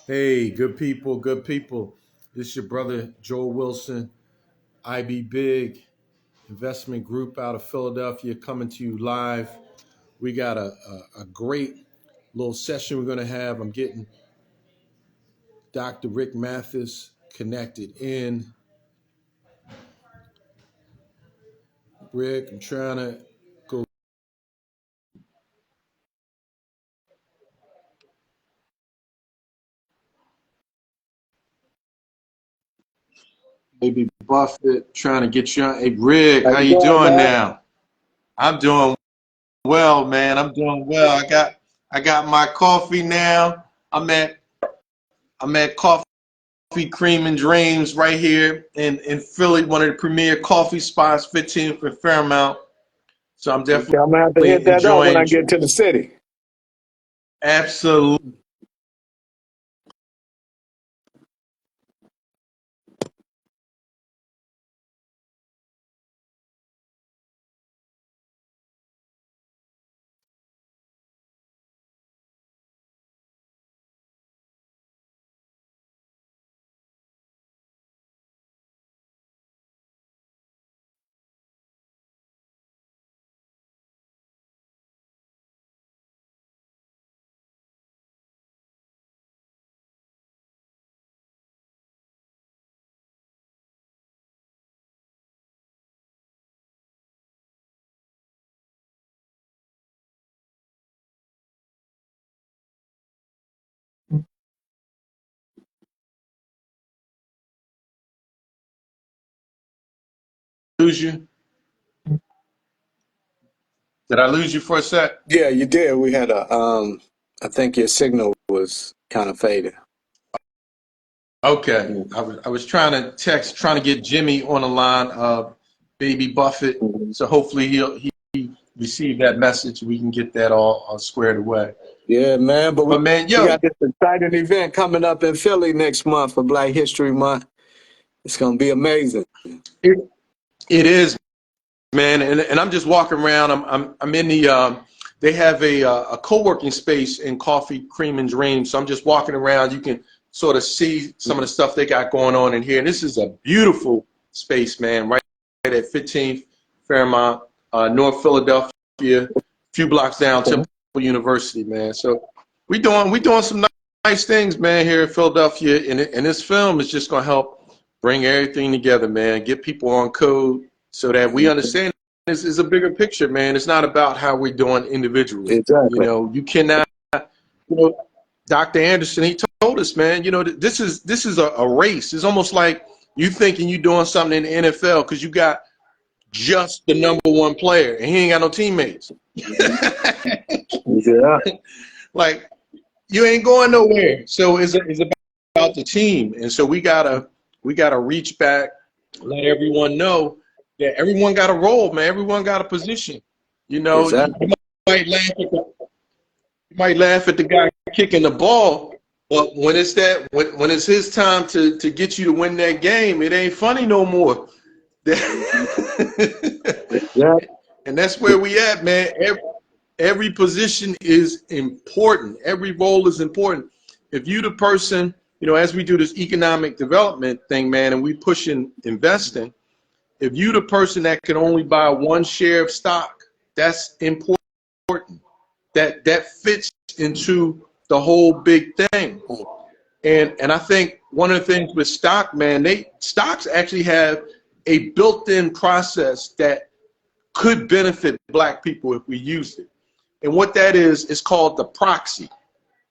Hey, good people, good people. This is your brother Joel Wilson, IB Big Investment Group out of Philadelphia, coming to you live. We got a great little session we're going to have. I'm getting Dr. Rick Mathis connected in. Rick, I'm trying to go. Maybe Buffett, trying to get you on. Hey, Rick, How how you you doing, doing man? now? I'm doing well, man. I'm doing well. I got my coffee now. I'm at Coffee Cream and Dreams right here in Philly, one of the premier coffee spots, 15th and Fairmount. So I'm Okay, I'm gonna have to definitely hit that up when enjoying I get to the city. absolutely. Lose you? Did I lose you for a sec? Yeah, you did. We had I think your signal was kind of fading. Okay. I was trying to text, trying to get Jimmy on the line, Baby Buffett. Mhm. So hopefully he receive that message. We can get that all squared away. Yeah, man. But But man, we yo, got this exciting event coming up in Philly next month for Black History Month. It's gonna be amazing. it, it is, man, and I'm just walking around. I'm in the they have a co-working space in Coffee Cream and Dreams. So I'm just walking around. You can sort of see some of the stuff they got going on in here. And this is a beautiful space, man, right at 15th Fairmont, North Philadelphia, a few blocks down Okay. Temple University, man. So we doing some nice things, man, here in Philadelphia. And this film is just gonna help bring everything together, man. Get people on code so that we understand this is a bigger picture, man. It's not about how we're doing individually. You Exactly. know, you cannot, Dr. Anderson, he told us, man, this is a race. It's almost like you thinking you're doing something in the NFL because you got just the number one player and he ain't got no teammates. Yeah. Like, you ain't going nowhere. So it's about the team. And so we gotta reach back, let everyone know that everyone got a role, man. Everyone got a position. You know, you Exactly. might laugh at the guy kicking the ball, but when it's his time to get you to win that game, it ain't funny no more. Yeah. And that's where we at, man. Every position is important. Every role is important. If you the person, as we do this economic development thing, man, and we pushing investing, if you the person that can only buy one share of stock, that's important. That fits into the whole big thing. And I think one of the things with stock, man, stocks actually have a built-in process that could benefit black people if we used it. And what that is called the proxy.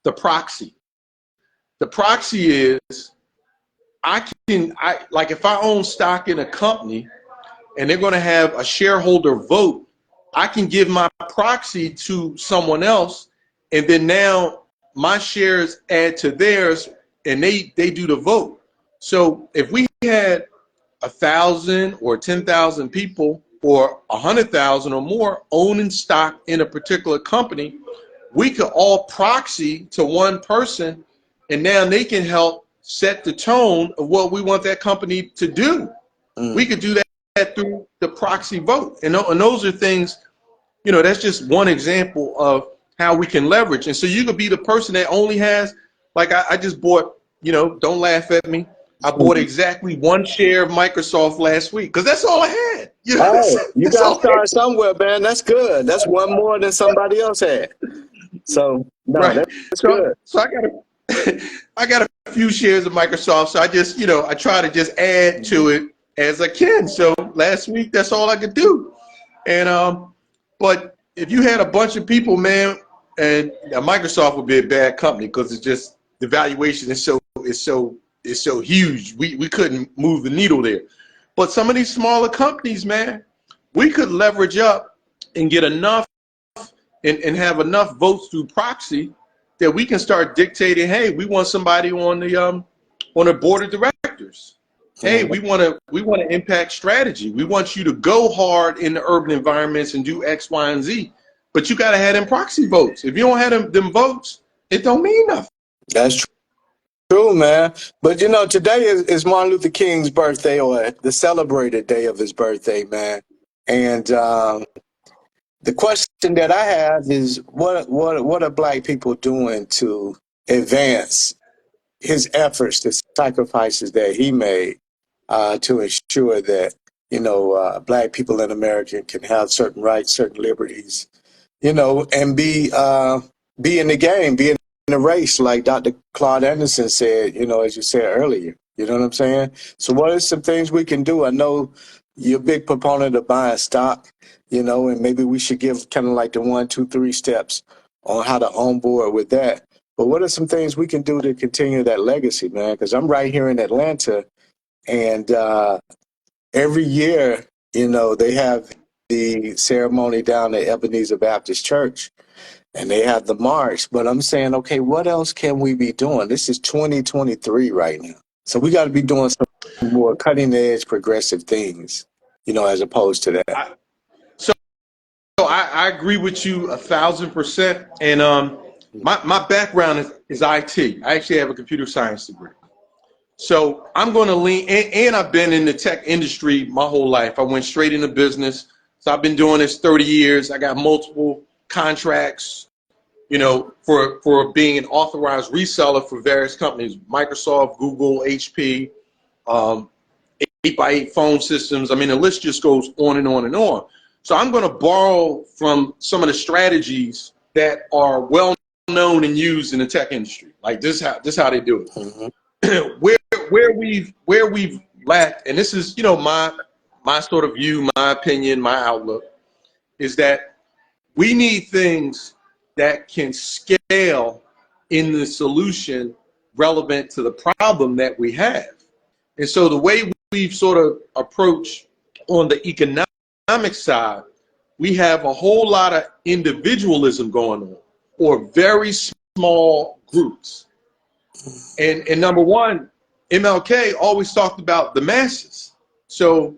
The proxy. The proxy is I like if I own stock in a company and they're going to have a shareholder vote, I can give my proxy to someone else, and then now my shares add to theirs, and they do the vote. So if we had 1,000 or 10,000 people or 100,000 or more owning stock in a particular company, we could all proxy to one person, and now they can help set the tone of what we want that company to do. We Mm. could do that through the proxy vote. And those are things, that's just one example of how we can leverage. And so you could be the person that only has Like I just bought, don't laugh at me. I bought exactly one share of Microsoft last week because that's all I had. Hey, you That's got to all I had. start somewhere, man. That's good. That's one more than somebody else had. So, no, Right. that's So good. so I got a I got a few shares of Microsoft. So I just, I try to just add to it as I can. So last week that's all I could do. And but if you had a bunch of people, man, and Microsoft would be a bad company because it's just the valuation is so huge. We couldn't move the needle there. But some of these smaller companies, man, we could leverage up and get enough and have enough votes through proxy that we can start dictating, hey, we want somebody on the board of directors. Hey, Mhm. we want to impact strategy. We want you to go hard in the urban environments and do X, Y, and Z. But you gotta have them proxy votes. If you don't have them votes, it don't mean nothing. That's true, man. But today is Martin Luther King's birthday, or the celebrated day of his birthday, man. And the question that I have is, what are Black people doing to advance his efforts, the sacrifices that he made to ensure that Black people in America can have certain rights, certain liberties, and be in the game, be in the race, like Dr. Claude Anderson said, as you said earlier. You know what I'm saying? So what are some things we can do? I know you're a big proponent of buying stock, and maybe we should give kind of like the 1, 2, 3 steps on how to onboard with that. But what are some things we can do to continue that legacy, man? Because I'm right here in Atlanta, and every year, they have the ceremony down at Ebenezer Baptist Church, and they have the march. But I'm saying, okay, what else can we be doing? This is 2023 right now. So we got to be doing some more cutting edge, progressive things, as opposed to that. So I agree with you 1,000%. And my background is IT. I actually have a computer science degree. So I'm going to lean, and I've been in the tech industry my whole life. I went straight into business. So I've been doing this 30 years. I got multiple contracts, for being an authorized reseller for various companies, Microsoft, Google, HP, 8x8 phone systems. I mean, the list just goes on and on and on. So I'm going to borrow from some of the strategies that are well known and used in the tech industry. Like this is how they do it. Mhm. where we've lacked, and this is my sort of view, my opinion, my outlook, is that we need things that can scale in the solution relevant to the problem that we have. And so the way we've sort of approached on the economic side, we have a whole lot of individualism going on, or very small groups. And number one, MLK always talked about the masses. So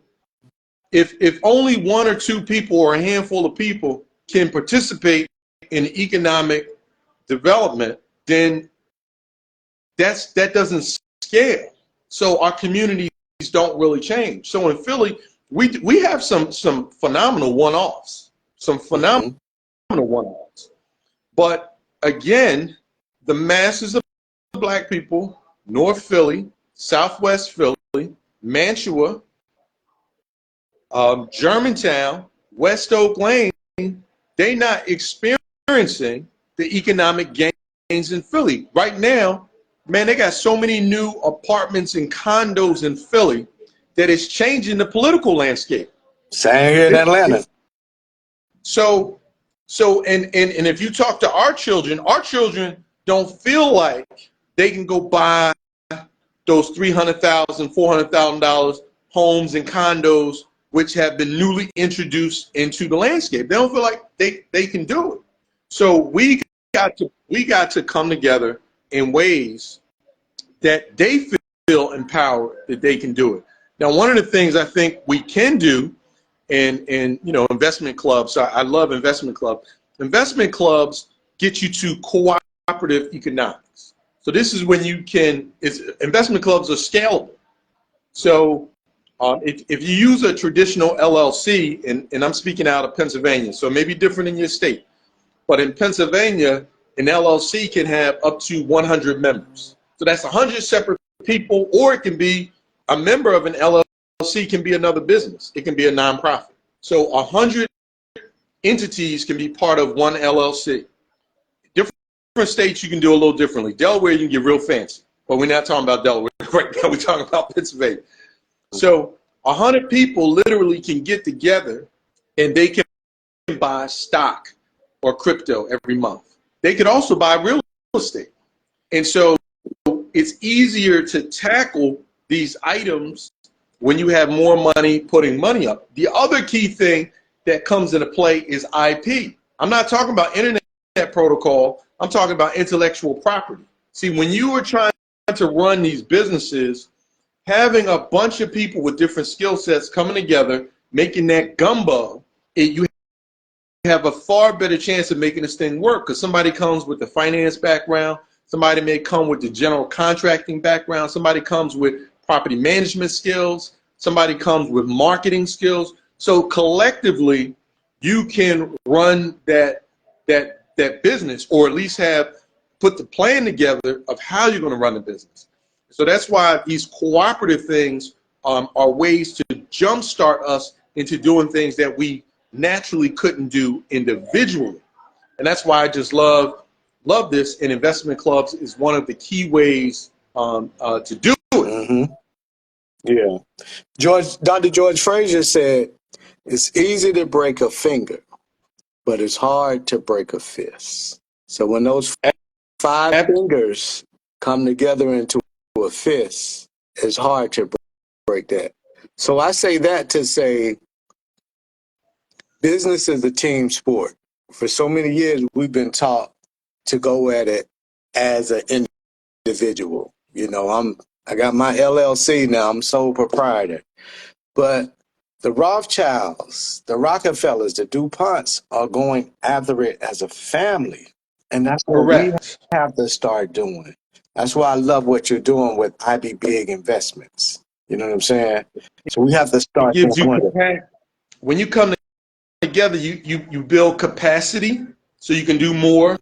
if only one or two people or a handful of people can participate in economic development, then that doesn't scale. So our communities don't really change. So in Philly, we have some phenomenal one-offs, some phenomenal Mhm. one-offs. But again, the masses of Black people, North Philly, Southwest Philly, Mantua, Germantown, West Oak Lane, they not experiencing the economic gains in Philly. Right now, man, they got so many new apartments and condos in Philly that it's changing the political landscape. Same here in It, Atlanta. it, so, and if you talk to our children don't feel like they can go buy those $300,000, $400,000 homes and condos, which have been newly introduced into the landscape. They don't feel like they can do it. So we got to come together in ways that they feel empowered that they can do it. Now, one of the things I think we can do in investment clubs. So I love investment clubs. Investment clubs get you to cooperative economics. So this is when investment clubs are scalable. So if you use a traditional LLC, and I'm speaking out of Pennsylvania, so it may be different in your state, but in Pennsylvania, an LLC can have up to 100 members. So that's 100 separate people, or it can be a member of an LLC can be another business. It can be a nonprofit. So 100 entities can be part of one LLC. Different states you can do a little differently. Delaware, you can get real fancy, but we're not talking about Delaware right now. We're talking about Pennsylvania. So 100 people literally can get together and they can buy stock or crypto every month. They could also buy real estate. And so it's easier to tackle these items when you have more money putting money up. The other key thing that comes into play is IP. I'm not talking about internet protocol. I'm talking about intellectual property. See, when you are trying to run these businesses, having a bunch of people with different skill sets coming together, making that gumbo, you have a far better chance of making this thing work, because somebody comes with the finance background, somebody may come with the general contracting background, somebody comes with property management skills, somebody comes with marketing skills. So collectively, you can run that business, or at least put the plan together of how you're going to run the business. So that's why these cooperative things are ways to jumpstart us into doing things that we naturally couldn't do individually. And that's why I just love this, and investment clubs is one of the key ways to do it. Mm-hmm. Yeah. Dr. George Fraser said, it's easy to break a finger, but it's hard to break a fist. So when those 5 fingers come together into a fist, it's hard to break that. So I say that to say business is a team sport. For so many years, we've been taught to go at it as an individual. You know, I got my LLC now, I'm sole proprietor. But the Rothschilds, the Rockefellers, the DuPonts are going after it as a family. And that's what we have to start doing. That's why I love what you're doing with IBbigInvestments. You know what I'm saying? So we have to start doing it. When you come together, you build capacity so you can do more,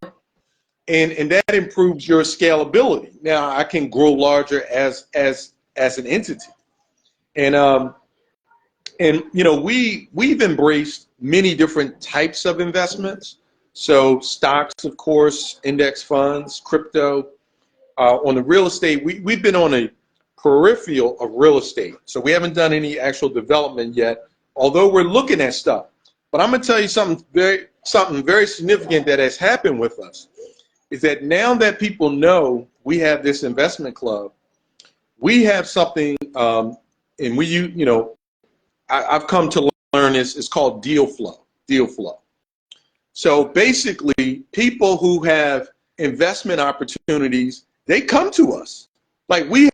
and that improves your scalability. Now I can grow larger as an entity. And you know, we've embraced many different types of investments. So stocks, of course, index funds, crypto. On the real estate, we've been on a peripheral of real estate. So we haven't done any actual development yet, although we're looking at stuff. But I'm gonna tell you something very significant that has happened with us, is that now that people know we have this investment club, we have something, and I've come to learn this. It's called deal flow. Deal flow. So basically, people who have investment opportunities, they come to us. Like, we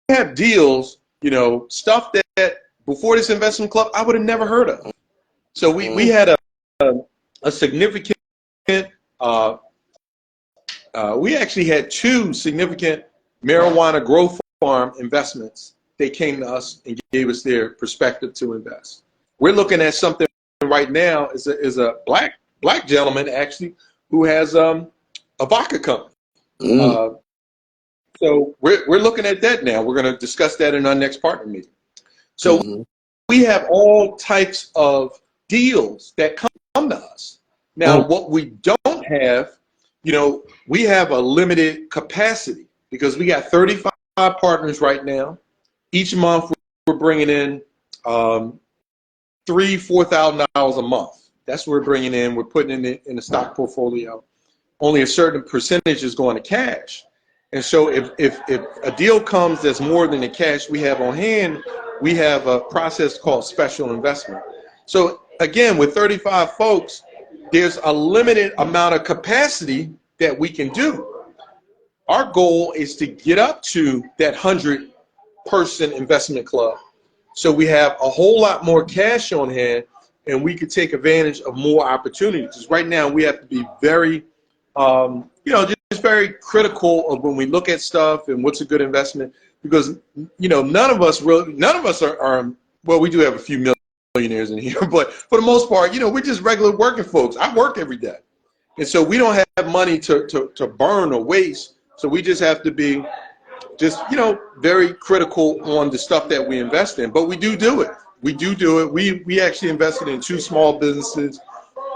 have deals, you know, stuff that before this investment club I would have never heard of. So we had a significant. We actually had 2 significant marijuana grow farm investments. They came to us and gave us their perspective to invest. We're looking at something right now is a black gentleman actually who has a vodka company. So we're looking at that now. We're going to discuss that in our next partner meeting. So we have all types of deals that come to us. Now, what we don't have, you know, we have a limited capacity because we got 35 partners right now. Each month we're bringing in $3,000–4,000 a month. That's what we're bringing in. We're putting it in a stock portfolio. Only a certain percentage is going to cash. And so if a deal comes that's more than the cash we have on hand, we have a process called special investment. So again, with 35 folks, there's a limited amount of capacity that we can do. Our goal is to get up to that 100-person investment club, so we have a whole lot more cash on hand and we could take advantage of more opportunities. Right now we have to be very, just very critical of when we look at stuff and what's a good investment, because, you know, none of us are well, we do have a few millionaires in here, but for the most part, you know, we're just regular working folks. I work every day. And so we don't have money to burn or waste. So we just have to be just, very critical on the stuff that we invest in. But we do it. We do it. We actually invested in 2 small businesses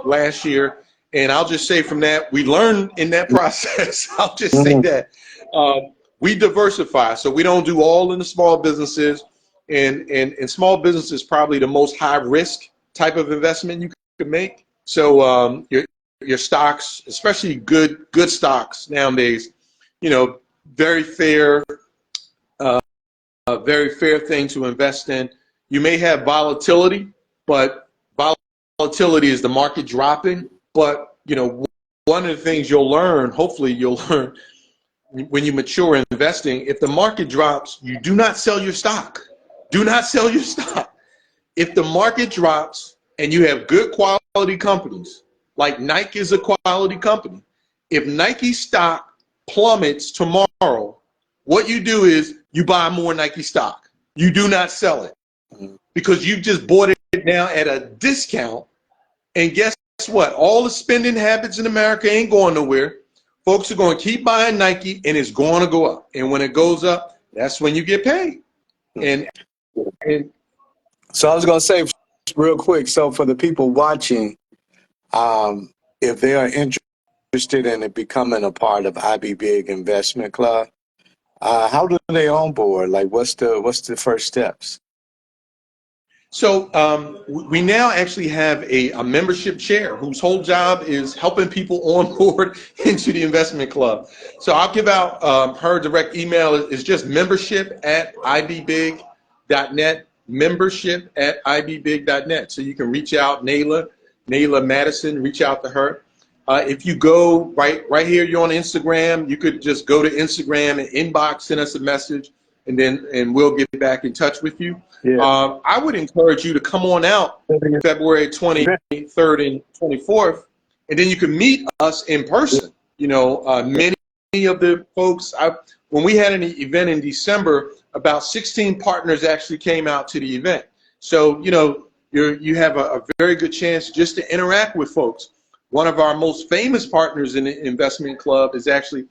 last year. And I'll just say from that, we learned in that process. I'll just say that we diversify. So we don't do all in the small businesses. And small business is probably the most high risk type of investment you can make. So your stocks, especially good stocks nowadays, very fair, very fair thing to invest in. You may have volatility, but volatility is the market dropping. But one of the things you'll learn, hopefully you'll learn when you mature in investing, if the market drops, you do not sell your stock. Do not sell your stock. If the market drops and you have good quality companies, like Nike is a quality company, if Nike stock plummets tomorrow, what you do is you buy more Nike stock. You do not sell it because you've just bought it now at a discount. And guess what? All the spending habits in America ain't going nowhere. Folks are going to keep buying Nike, and it's going to go up. And when it goes up, that's when you get paid. And so I was going to say real quick, so for the people watching, if they are interested in becoming a part of IB Big Investment Club, how do they onboard? Like, what's the first steps? So we now actually have a membership chair whose whole job is helping people onboard into the investment club. So I'll give out her direct email. It's just membership@IBbig.net, membership@IBbig.net. So you can reach out, Nayla Madison, reach out to her. If you go right here, you're on Instagram, you could just go to Instagram and inbox, send us a message, and we'll get back in touch with you. Yeah. I would encourage you to come on out February 23rd and 24th, and then you can meet us in person. Many of the folks, when we had an event in December, about 16 partners actually came out to the event. So, you have a very good chance just to interact with folks. One of our most famous partners in the investment club is actually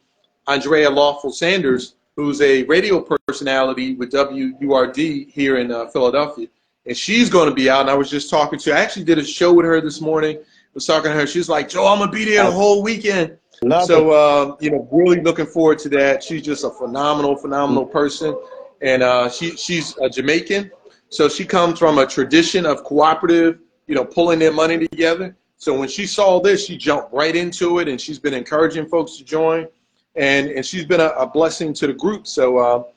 Andrea Lawful Sanders, who's a radio personality with WURD here in Philadelphia. And she's going to be out. And I was just talking to her. I actually did a show with her this morning. I was talking to her. She's like, Joe, I'm going to be there the whole weekend. So, really looking forward to that. She's just a phenomenal person. And she's a Jamaican. So she comes from a tradition of cooperative, pulling their money together. So when she saw this, she jumped right into it, and she's been encouraging folks to join. And she's been a blessing to the group. So,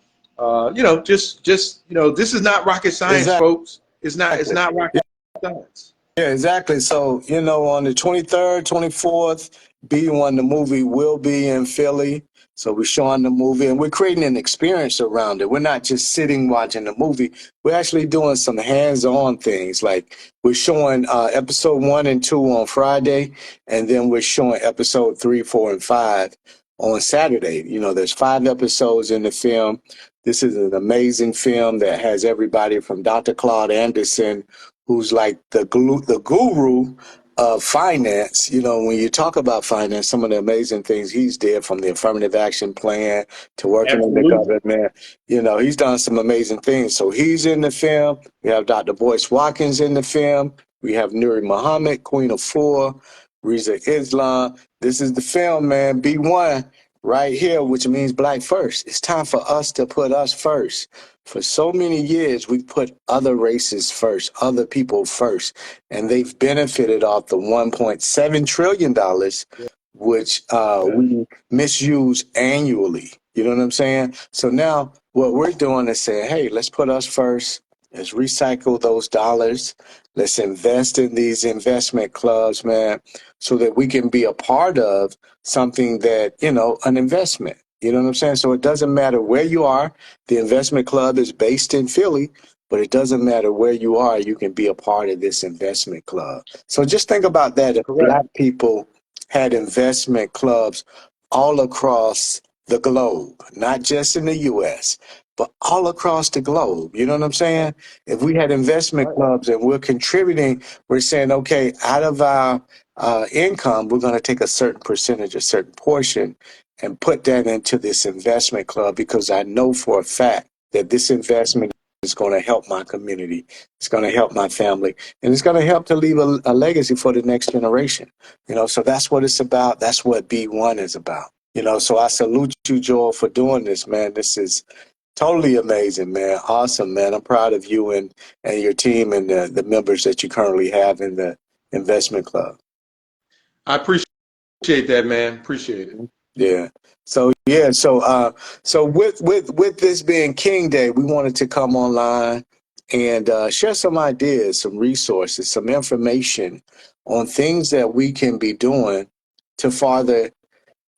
this is not rocket science, folks. It's not rocket science. Yeah, exactly. So, on the 23rd, 24th, B1, the movie will be in Philly. So we're showing the movie, and we're creating an experience around it. We're not just sitting watching the movie. We're actually doing some hands-on things. Like we're showing episode 1 and 2 on Friday, and then we're showing episode 3, 4, and 5 on Saturday. There's 5 episodes in the film. This is an amazing film that has everybody from Dr. Claude Anderson, who's like the guru of finance. When you talk about finance, some of the amazing things he's did, from the affirmative action plan to working in the government, he's done some amazing things. So he's in the film. We have Dr. Boyce Watkins in the film. We have Nuri Muhammad, Queen of Four, Riza Islam. This is the film, man. B1 right here, which means black first. It's time for us to put us first. For so many years, we put other races first, other people first, and they've benefited off the $1.7 trillion, which we misuse annually. You know what I'm saying? So now what we're doing is saying, hey, let's put us first. Let's recycle those dollars. Let's invest in these investment clubs, man, so that we can be a part of something that, an investment. You know what I'm saying? So it doesn't matter where you are. The investment club is based in Philly, but it doesn't matter where you are. You can be a part of this investment club. So just think about that. If Black people had investment clubs all across the globe, not just in the U.S., but all across the globe. You know what I'm saying? If we had investment Right. clubs and we're contributing, we're saying, okay, out of our income, we're going to take a certain percentage, a certain portion, and put that into this investment club because I know for a fact that this investment is going to help my community. It's going to help my family, and it's going to help to leave a legacy for the next generation. You know, so that's what it's about. That's what B1 is about. You know, so I salute you, Joel, for doing this, man. This is totally amazing, man. Awesome, man. I'm proud of you and your team and the members that you currently have in the investment club. I appreciate that, man. Appreciate it. Yeah. So yeah, so with this being King Day, we wanted to come online and share some ideas, some resources, some information on things that we can be doing to further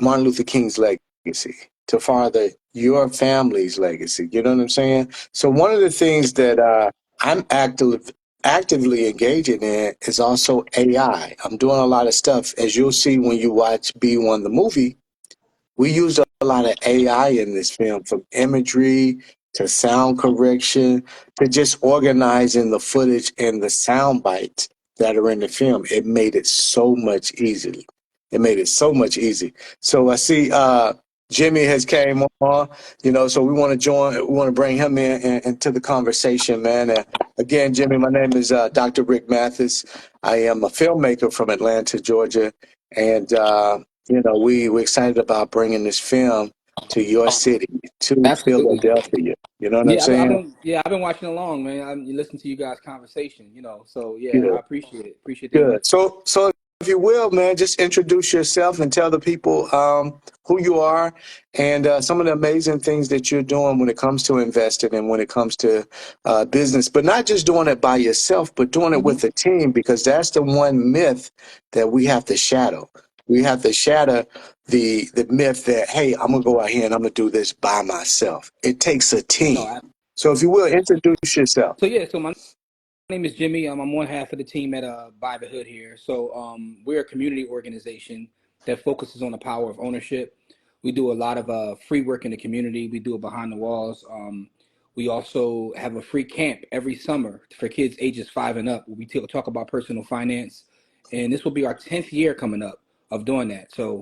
Martin Luther King's legacy, to further your family's legacy. You know what I'm saying? So one of the things that I'm actively engaging in is also AI. I'm doing a lot of stuff, as you'll see when you watch B1 the movie. We used a lot of AI in this film, from imagery to sound correction to just organizing the footage and the sound bites that are in the film. It made it so much easier. It made it so much easy. So I see Jimmy has came on, you know, so we want to we want to bring him into the conversation, man. And again, Jimmy, my name is Dr. Rick Mathis. I am a filmmaker from Atlanta, Georgia. And you know, we're excited about bringing this film to your city, to Absolutely. Philadelphia. You know what I'm Yeah, saying? I've been watching along, man. You listen to you guys' conversation, you know. So yeah, I Good, appreciate it. Appreciate the invite. good. So if you will, man, just introduce yourself and tell the people who you are and some of the amazing things that you're doing when it comes to investing and when it comes to business, but not just doing it by yourself, but doing it Hmm. with a team, because that's the one myth that we have to shadow. We have to shatter the myth that, hey, I'm gonna go out here and I'm gonna do this by myself. It takes a No, team. So if you will, introduce yourself. so yeah, so my name is Jimmy. I'm one half of the team at Buy the Hood here. So we're a community organization that focuses on the power of ownership. We do a lot of free work in the community. We do it behind the walls. We also have a free camp every summer for kids ages 5 and up, where we talk about personal finance. And this will be our 10th year coming up of doing that. So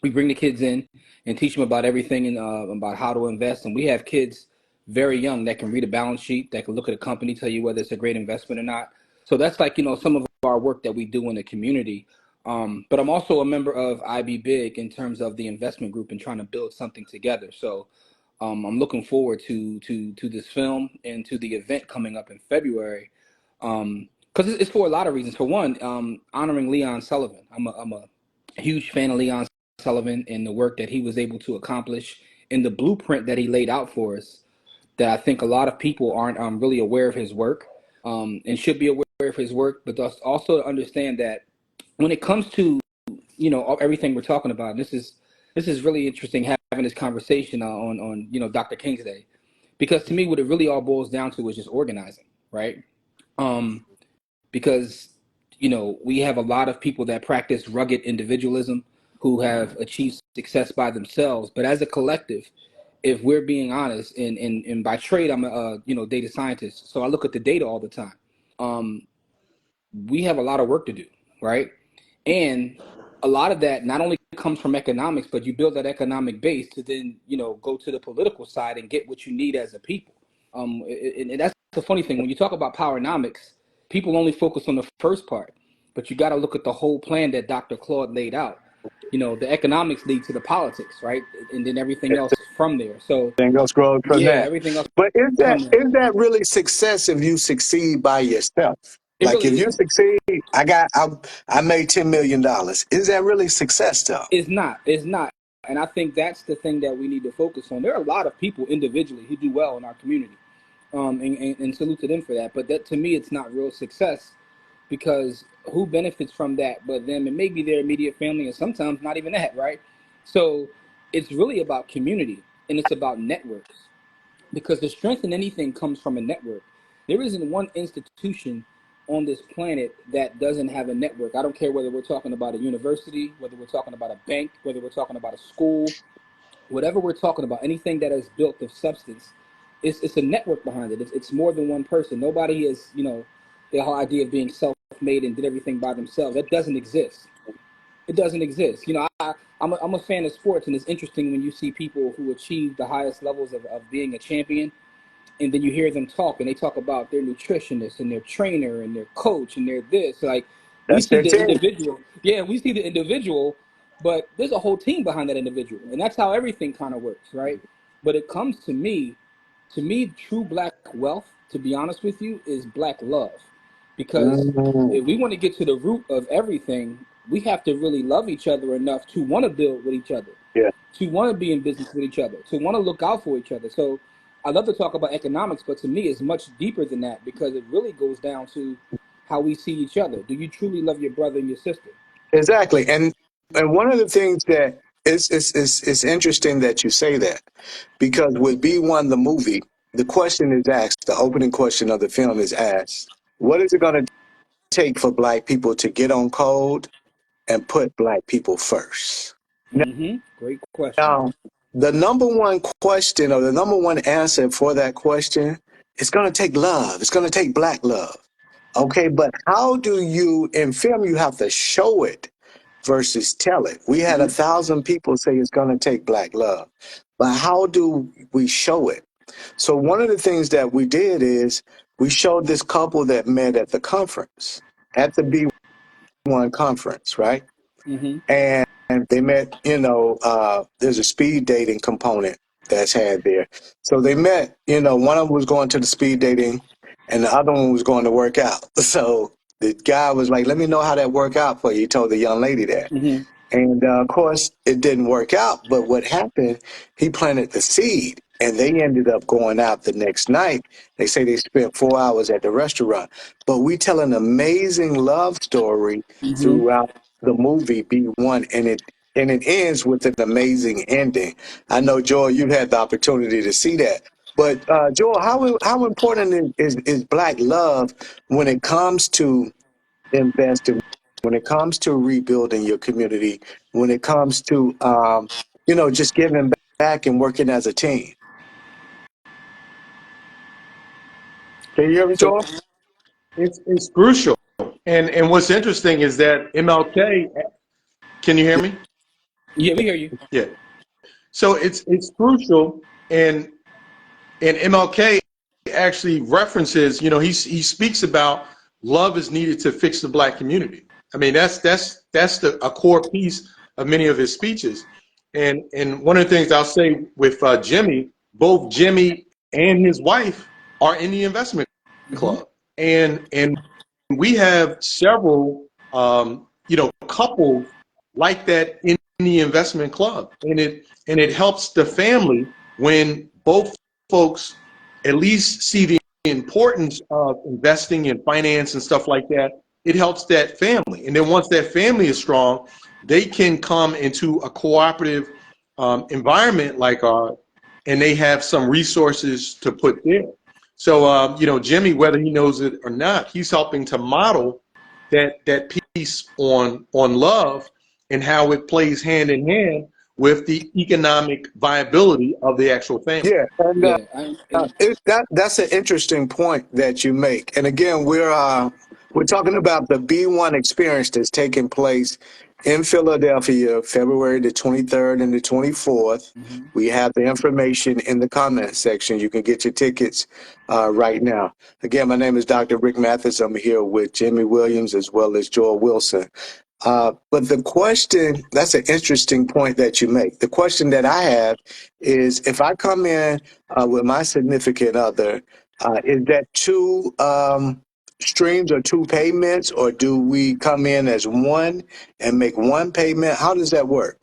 we bring the kids in and teach them about everything and about how to invest. And we have kids very young that can read a balance sheet, that can look at a company, tell you whether it's a great investment or not. So that's like, you know, some of our work that we do in the community. But I'm also a member of IB Big in terms of the investment group and trying to build something together. So I'm looking forward to this film and to the event coming up in February. Because it's for a lot of reasons. For one, honoring Leon Sullivan. I'm a huge fan of Leon Sullivan and the work that he was able to accomplish and the blueprint that he laid out for us, that I think a lot of people aren't really aware of his work, and should be aware of his work, but also to understand that when it comes to, you know, everything we're talking about, and this is really interesting having this conversation on you know, Dr. King's Day, because to me what it really all boils down to is just organizing, right? Um, because, you know, we have a lot of people that practice rugged individualism who have achieved success by themselves, but as a collective, if we're being honest, and by trade I'm a you know, data scientist, so I look at the data all the time. um we have a lot of work to do, right? And a lot of that not only comes from economics, but you build that economic base to then, you know, go to the political side and get what you need as a people. And that's the funny thing. When you talk about powernomics, people only focus on the first part, but you got to look at the whole plan that Dr. Claude laid out. You know, the economics lead to the politics, right? And then everything else from there. So, Everything else grows from yeah, that. everything else But from there. is that really success if you succeed by yourself? It Like really if you isn't. succeed, I made $10 million. Is that really success though? It's not. It's not. And I think that's the thing that we need to focus on. There are a lot of people individually who do well in our community, and salute to them for that. But that, to me, it's not real success, because who benefits from that but them, and maybe their immediate family, and sometimes not even that, right? So it's really about community, and it's about networks, because the strength in anything comes from a network. There isn't one institution on this planet that doesn't have a network. I don't care whether we're talking about a university, whether we're talking about a bank, whether we're talking about a school, whatever we're talking about, anything that is built of substance, it's a network behind it. It's more than one person. Nobody is, the whole idea of being self-made and did everything by themselves. That doesn't exist. It doesn't exist. I'm a fan of sports, and it's interesting when you see people who achieve the highest levels of being a champion, and then you hear them talk, and they talk about their nutritionist and their trainer and their coach and their this. Like, we That's see their the team. individual. Yeah, we see the individual, but there's a whole team behind that individual, and that's how everything kind of works, right? But it comes to me, true black wealth, to be honest with you, is black love. Because Mm, if we want to get to the root of everything, we have to really love each other enough to want to build with each other, yeah. to want to be in business with each other, to want to look out for each other. So I love to talk about economics, but to me, it's much deeper than that, because it really goes down to how we see each other. Do you truly love your brother and your sister? Exactly. And one of the things that is interesting that you say that, because with B1 the movie, the question is asked, the opening question of the film is asked, what is it going to take for black people to get on code and put black people first? Great question. Now, the number one question or the number one answer for that question is going to take love. It's going to take black love. Okay, but how do you, in film, you have to show it versus tell it. We had 1,000 people say it's going to take black love, but how do we show it? So one of the things that we did is we showed this couple that met at the conference, at the B1 conference, right? Mm-hmm. And they met, there's a speed dating component that's had there. So they met, one of them was going to the speed dating and the other one was going to work out. So the guy was like, let me know how that worked out for you. He told the young lady that. Mm-hmm. And of course, it didn't work out. But what happened, he planted the seed and they ended up going out the next night. They say they spent 4 hours at the restaurant. But we tell an amazing love story Mm-hmm. throughout the movie B1, and it ends with an amazing ending. I know, Joel, you've had the opportunity to see that. But Joel, how important is black love when it comes to investing, when it comes to rebuilding your community, when it comes to just giving back and working as a team? Can you hear me, So, Joel? It's crucial. And what's interesting is that MLK, can you hear me? yeah, we hear you. Yeah. So it's crucial, and MLK actually references, he speaks about love is needed to fix the black community. I mean, that's a core piece of many of his speeches. And one of the things I'll say with Jimmy, both Jimmy and his wife are in the investment Mm-hmm. club, and we have several couples like that in the investment club, and it helps the family when both folks at least see the importance of investing in finance and stuff like that. It helps that family, and then once that family is strong, they can come into a cooperative environment like ours, and they have some resources to put there. So Jimmy, whether he knows it or not, he's helping to model that piece on love and how it plays hand in hand with the economic viability of the actual family. Yeah, and Yeah. And that's an interesting point that you make. And again, we're talking about the B1 experience that's taking place in Philadelphia, February the 23rd and the 24th. mm-hmm. We have the information in the comment section. You can get your tickets right now. Again, my name is Dr. Rick Mathis. I'm here with Jimmy Williams as well as Joel Wilson. But the question, that's an interesting point that you make. The question that I have is, if I come in with my significant other, is that two streams or two payments, or do we come in as one and make one payment? How does that work?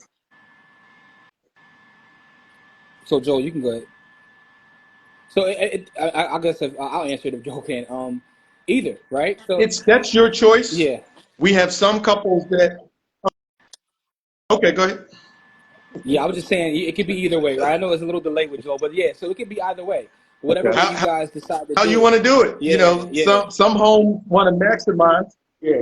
So, Joel, you can go ahead. So, I guess I'll answer it if Joel can. Either, right? So, That's your choice. yeah. We have some couples that. Okay, go ahead. Yeah, I was just saying it could be either way, right? I know it's a little delayed with Joel, but yeah, so it could be either way. Whatever Okay. way you guys decide to How do you it. want to do it? Yeah, yeah. Some homes want to maximize. Yeah.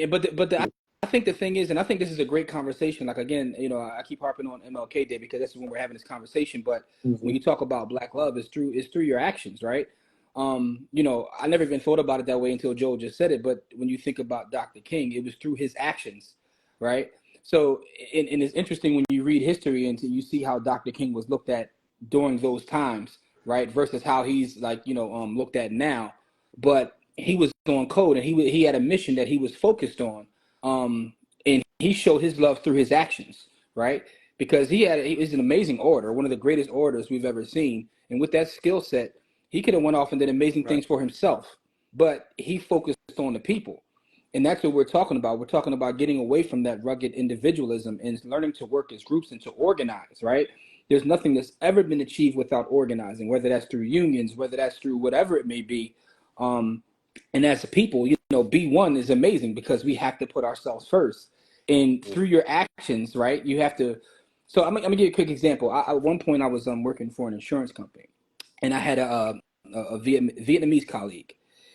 But the I think the thing is, and I think this is a great conversation. Like again, I keep harping on MLK Day because this is when we're having this conversation. But when Mhm. you talk about Black love, it's through your actions, right? I never even thought about it that way until Joel just said it. But when you think about Dr. King, it was through his actions, right? So, and it's interesting when you read history and you see how Dr. King was looked at during those times, right, versus how he's like looked at now. But he was on code, and he had a mission that he was focused on, and he showed his love through his actions, right? Because he's an amazing orator, one of the greatest orators we've ever seen, and with that skill set, he could have went off and did amazing Right. things for himself, but he focused on the people. And that's what we're talking about. We're talking about getting away from that rugged individualism and learning to work as groups and to organize, right? There's nothing that's ever been achieved without organizing, whether that's through unions, whether that's through whatever it may be. Um, and as a people, B1 is amazing because we have to put ourselves first. And through your actions, right, you have to. So I'm gonna give you a quick example. At one point, I was working for an insurance company, and I had a Vietnamese colleague,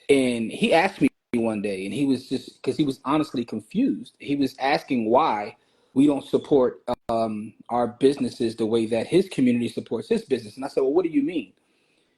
and he asked me one day, and he was just because he was honestly confused. He was asking why we don't support our businesses the way that his community supports his business. And I said, well, what do you mean?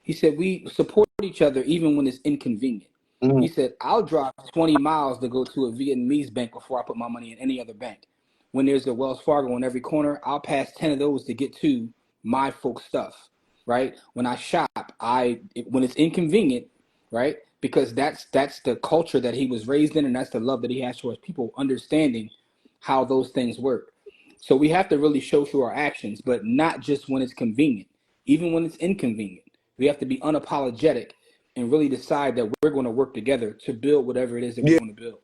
He said, we support each other even when it's inconvenient. He Mhm. said, I'll drive 20 miles to go to a Vietnamese bank before I put my money in any other bank. When there's a Wells Fargo on every corner, I'll pass 10 of those to get to my folks' stuff, right? When I shop, when it's inconvenient, right? Because that's the culture that he was raised in, and that's the love that he has towards people, understanding how those things work. So we have to really show through our actions, but not just when it's convenient, even when it's inconvenient. We have to be unapologetic and really decide that we're going to work together to build whatever it is that we Yeah, want to build.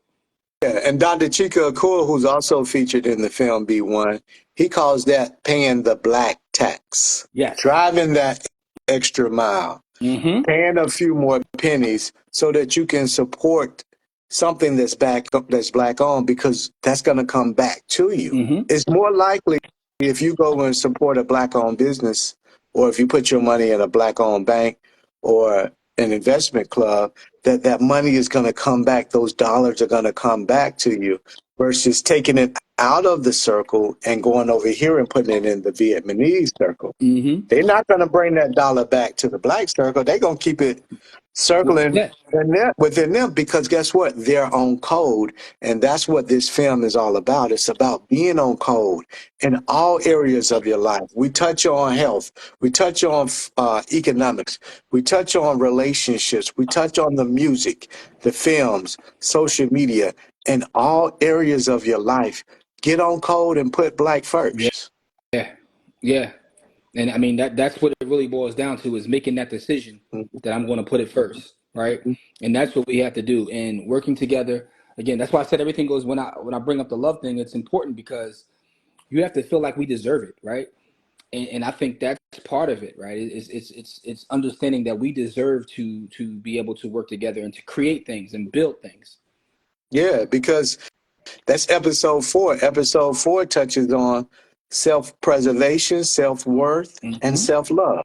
and Dr. Chika Akur, who's also featured in the film B1, he calls that paying the black tax, Yes. driving that extra mile, Mm-hmm. paying a few more pennies so that you can support something that's black owned, because that's going to come back to you. Mm-hmm. It's more likely if you go and support a black owned business, or if you put your money in a black owned bank or an investment club, that money is going to come back. Those dollars are going to come back to you versus taking it out of the circle and going over here and putting it in the Vietnamese circle. Mm-hmm. They're not going to bring that dollar back to the black circle. They're going to keep it circling Yeah. within them, because guess what? They're on code. And that's what this film is all about. It's about being on code in all areas of your life. We touch on health. We touch on economics. We touch on relationships. We touch on the music, the films, social media, in all areas of your life. Get on code and put black Yeah. first. Yeah. And I mean that's what it really boils down to is making that decision that I'm going to put it first, right? And that's what we have to do. And working together, again, that's why I said everything goes when I bring up the love thing, it's important because you have to feel like we deserve it, right? And I think that's part of it, right? It's understanding that we deserve to be able to work together and to create things and build things. Yeah, because that's episode 4. Episode 4 touches on self-preservation, self-worth, and Mm-hmm. self-love.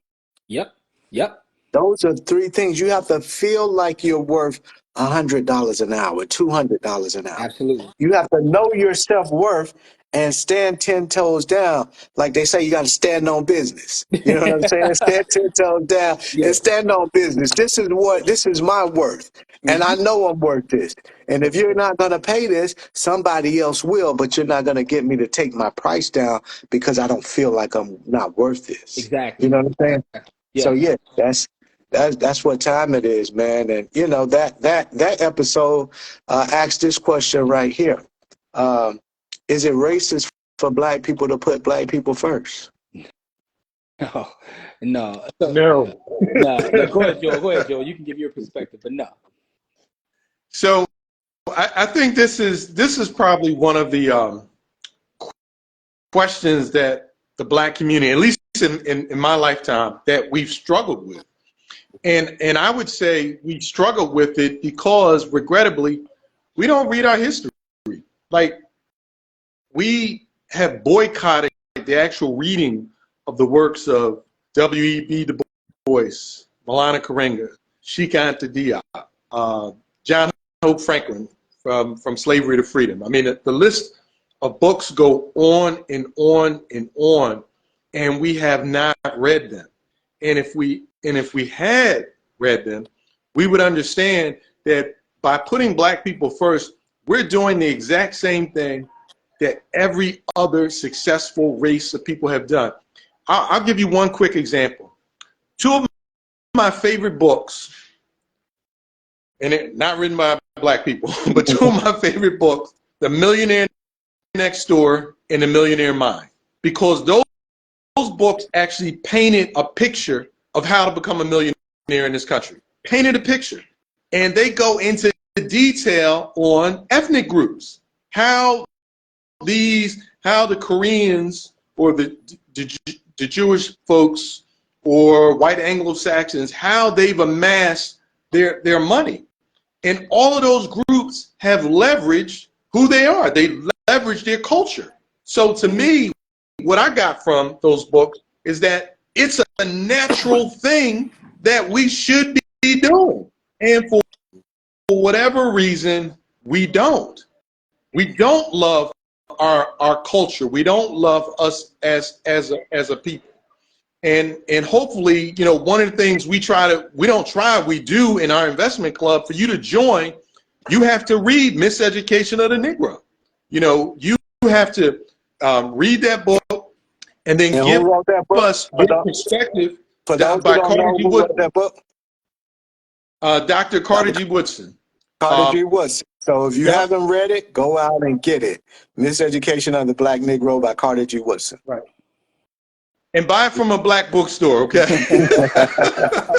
Yep. Yep. Those are 3 things. You have to feel like you're worth $100 an hour, $200 an hour. Absolutely. You have to know your self-worth and stand 10 toes down. Like they say, you got to stand on business. You know what I'm saying? Stand 10 toes down and Yeah. stand on business. This is my worth. And I Mm-hmm. know I'm worth this. And if you're not going to pay this, somebody else will, but you're not going to get me to take my price down because I don't feel like I'm not worth this. You Exactly. know what I'm saying? So Yeah. yeah, that's what time it is, man. And you know that episode asks this question right here: is it racist for black people to put black people first? No. No. So, No. no. No. Go ahead, Joe. Go ahead, Joe. You can give your perspective, but no. So I think this is probably one of the questions that the black community, at least in my lifetime, that we've struggled with. And I would say we struggle with it because, regrettably, we don't read our history. Like, we have boycotted the actual reading of the works of W.E.B. Du Bois, Malana Karenga, Sheikh Anta Diop, John Hope Franklin, from slavery to freedom. I mean, the list of books go on and on and on, and we have not read them. And if we had read them, we would understand that by putting black people first, we're doing the exact same thing that every other successful race of people have done. I'll give you one quick example. Two of my favorite books, and it not written by black people, but two of my favorite books, The Millionaire Next Door and The Millionaire Mind, because those books actually painted a picture of how to become a millionaire in this country. Painted a picture. And they go into detail on ethnic groups, how the Koreans or the Jewish folks or white Anglo-Saxons, how they've amassed their money. And all of those groups have leveraged who they are. They leverage their culture. So to me, what I got from those books is that it's a natural thing that we should be doing. And for whatever reason, we don't. We don't love our culture. We don't love us as a people. And hopefully, you know, one of the things we do in our investment club, for you to join, you have to read Miseducation of the Negro. You know, you have to read that book and then give us your perspective by Carter G. Woodson. Dr. Carter G. Woodson. Carter G. Woodson. So if you haven't read it, go out and get it. Miseducation of the Black Negro by Carter G. Woodson. Right. And buy it from a black bookstore, okay?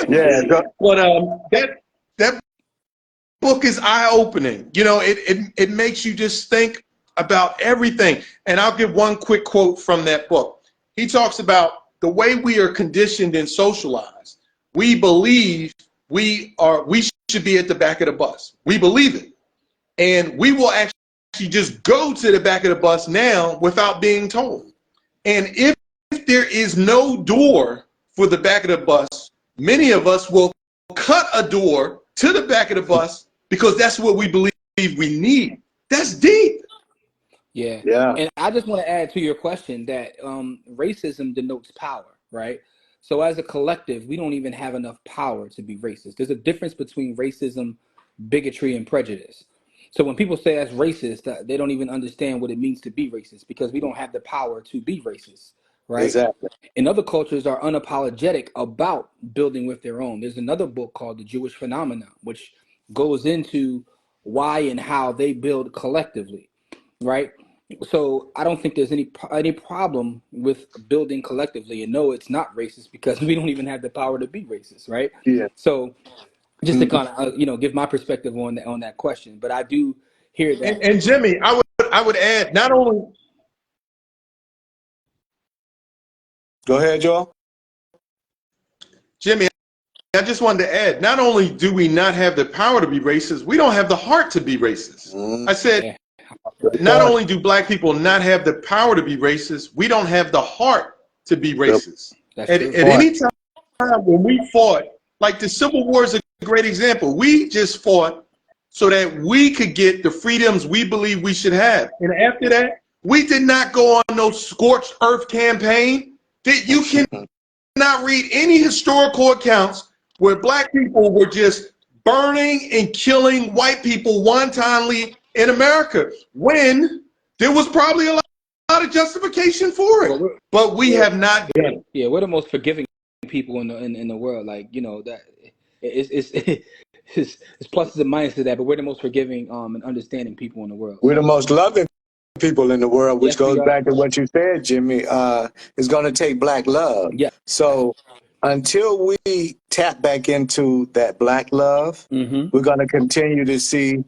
Yeah. But that book is eye-opening. You know, it makes you just think about everything. And I'll give one quick quote from that book. He talks about the way we are conditioned and socialized. We believe we should be at the back of the bus. We believe it. And we will actually just go to the back of the bus now without being told. And if there is no door for the back of the bus, many of us will cut a door to the back of the bus because that's what we believe we need. That's deep. Yeah. And I just want to add to your question that racism denotes power, right? So as a collective, we don't even have enough power to be racist. There's a difference between racism, bigotry, and prejudice. So when people say that's racist, they don't even understand what it means to be racist because we don't have the power to be racist, right? Exactly. And other cultures are unapologetic about building with their own. There's another book called The Jewish Phenomenon, which goes into why and how they build collectively, right? So I don't think there's any problem with building collectively. And no, it's not racist because we don't even have the power to be racist, right? Yeah. So just to kind of give my perspective on that question, but I do hear that. And Jimmy, I would add not only. Go ahead, Joel. Jimmy, I just wanted to add, not only do we not have the power to be racist, we don't have the heart to be racist. I said, not only do black people not have the power to be racist, we don't have the heart to be racist. At any time when we fought, like the Civil War is a great example. We just fought so that we could get the freedoms we believe we should have. And after that, we did not go on no scorched earth campaign. That you cannot read any historical accounts where black people were just burning and killing white people wantonly in America when there was probably a lot of justification for it. But we have not done it. Yeah, we're the most forgiving people in the world. Like, you know, that it's pluses and minuses to that, but we're the most forgiving and understanding people in the world. We're the most loving people in the world, which goes back to what you said, Jimmy. It's going to take black love. Yeah. So until we tap back into that black love, we're going to continue to see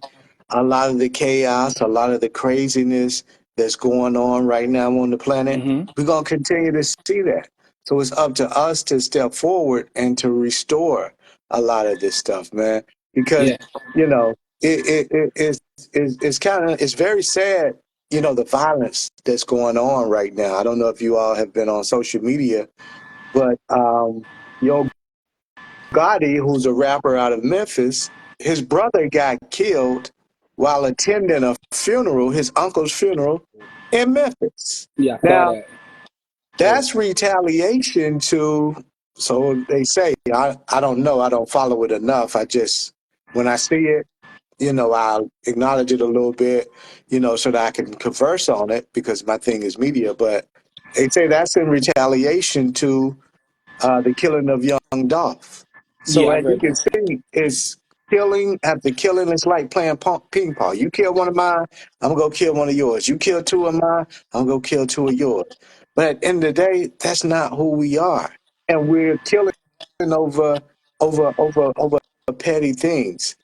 a lot of the chaos, a lot of the craziness that's going on right now on the planet. We're going to continue to see that. So it's up to us to step forward and to restore a lot of this stuff, man. Because, you know, it's very sad, you know, the violence that's going on right now. I don't know if you all have been on social media, but Yo Gotti, who's a rapper out of Memphis, his brother got killed while attending a funeral, his uncle's funeral in Memphis. Yeah, I saw Now, that. that's retaliation to, so they say. I don't know. I don't follow it enough. I just, when I see it, I'll acknowledge it a little bit, so that I can converse on it because my thing is media. But they say that's in retaliation to the killing of young Dolph. So Yeah, I as you read can that. see, it's killing after killing. It's like playing ping pong. You kill one of mine, I'm gonna go kill one of yours. You kill two of mine, I'm gonna go kill two of yours. But at the end of the day, that's not who we are, and we're killing over over petty things.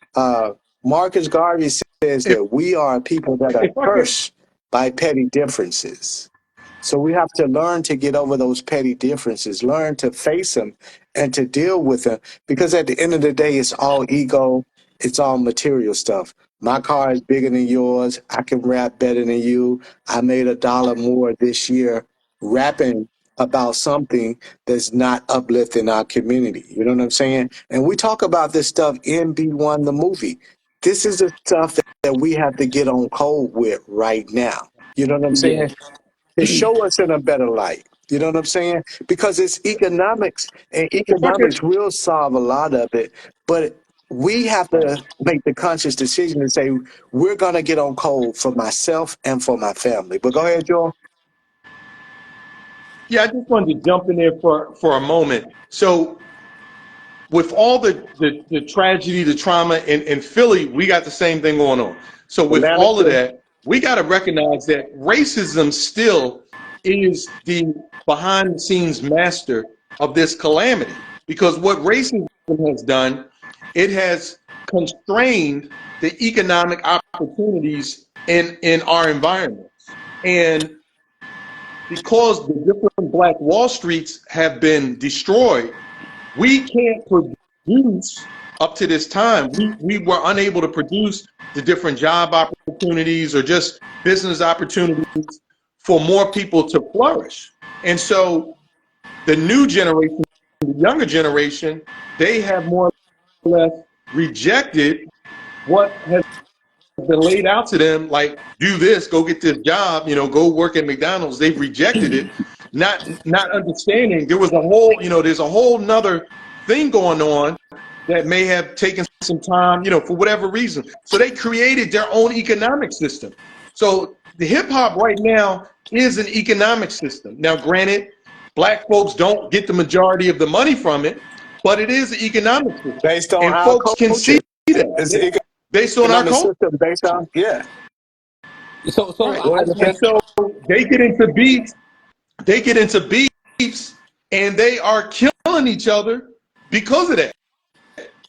Marcus Garvey says If that we are people that are I could, cursed by petty differences. So we have to learn to get over those petty differences, learn to face them and to deal with them. Because at the end of the day, it's all ego, it's all material stuff. My car is bigger than yours. I can rap better than you. I made $1 more this year rapping about something that's not uplifting our community. You know what I'm saying? And we talk about this stuff in B1 the movie. This is the stuff that we have to get on code with right now. You know what I'm Yeah. saying? To show us in a better light. You know what I'm saying? Because it's economics, and if I could, economics will solve a lot of it, but we have to make the conscious decision to say we're going to get on code for myself and for my family. But go ahead, Joel. yeah, I just wanted to jump in there for a moment. So with all the tragedy, the trauma in Philly, we got the same thing going on. So with Atlanta all of too. that, we got to recognize that racism still is the behind the scenes master of this calamity. Because what racism has done, it has constrained the economic opportunities in our environments. And because the different black Wall Streets have been destroyed, we can't produce up to this time. We were unable to produce the different job opportunities or just business opportunities for more people to flourish. And so the new generation, the younger generation, they have more or less rejected what has been laid out to them, like do this, go get this job, go work at McDonald's. They've rejected it, not understanding there was a whole, there's a whole nother thing going on that may have taken some time, for whatever reason. So they created their own economic system. So the hip hop right now is an economic system. Now, granted, black folks don't get the majority of the money from it, but it is an economic system, Based on and our folks can see culture. It's that an based on our economic culture. system based on, yeah. So Right. Go I ahead, just And want defend. to. so they get into beefs, and they are killing each other because of that.